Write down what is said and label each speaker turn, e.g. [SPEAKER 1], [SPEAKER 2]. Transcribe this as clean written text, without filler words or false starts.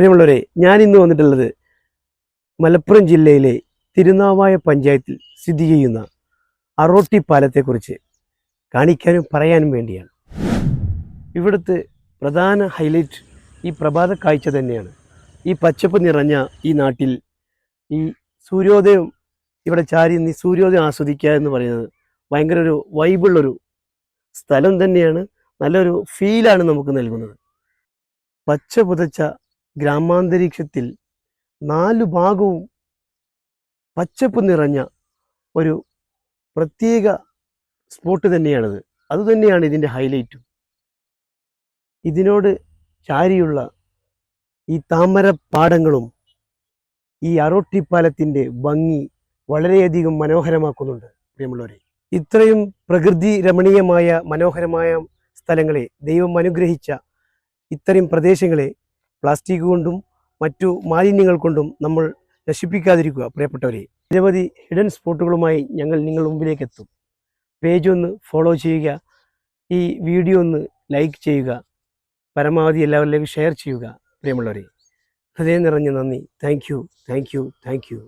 [SPEAKER 1] പ്രിയമുള്ളവരെ, ഞാനിന്ന് വന്നിട്ടുള്ളത് മലപ്പുറം ജില്ലയിലെ തിരുനാവായ പഞ്ചായത്തിൽ സ്ഥിതി ചെയ്യുന്ന അറോട്ടി പാലത്തെക്കുറിച്ച് കാണിക്കാനും പറയാനും വേണ്ടിയാണ്. ഇവിടുത്തെ പ്രധാന ഹൈലൈറ്റ് ഈ പ്രഭാത കാഴ്ച തന്നെയാണ്. ഈ പച്ചപ്പ് നിറഞ്ഞ ഈ നാട്ടിൽ ഈ സൂര്യോദയം ഇവിടെ ചാരി ഈ സൂര്യോദയം ആസ്വദിക്കുക എന്ന് പറയുന്നത് ഭയങ്കര ഒരു വൈബുള്ളൊരു സ്ഥലം തന്നെയാണ്. നല്ലൊരു ഫീലാണ് നമുക്ക് നൽകുന്നത്. പച്ച പുതച്ച ഗ്രാമാന്തരീക്ഷത്തിൽ 4 ഭാഗവും പച്ചപ്പ് നിറഞ്ഞ ഒരു പ്രത്യേക സ്പോട്ട് തന്നെയാണിത്. അതുതന്നെയാണ് ഇതിൻ്റെ ഹൈലൈറ്റും. ഇതിനോട് ചാരിയുള്ള ഈ താമരപ്പാടങ്ങളും ഈ അറോട്ടിപ്പാലത്തിൻ്റെ ഭംഗി വളരെയധികം മനോഹരമാക്കുന്നുണ്ട്. പ്രിയമുള്ളവരെ, ഇത്രയും പ്രകൃതി രമണീയമായ മനോഹരമായ സ്ഥലങ്ങളെ ദൈവം അനുഗ്രഹിച്ച ഇത്തരം പ്രദേശങ്ങളെ പ്ലാസ്റ്റിക് കൊണ്ടും മറ്റു മാലിന്യങ്ങൾ കൊണ്ടും നമ്മൾ നശിപ്പിക്കാതിരിക്കുക. പ്രിയപ്പെട്ടവരെ, നിരവധി ഹിഡൻ സ്പോട്ടുകളുമായി ഞങ്ങൾ നിങ്ങളുടെ മുമ്പിലേക്ക് എത്തും. പേജ് ഒന്ന് ഫോളോ ചെയ്യുക, ഈ വീഡിയോ ഒന്ന് ലൈക്ക് ചെയ്യുക, പരമാവധി എല്ലാവരിലേക്കും ഷെയർ ചെയ്യുക. പ്രിയമുള്ളവരെ, ഹൃദയം നിറഞ്ഞ നന്ദി. Thank you.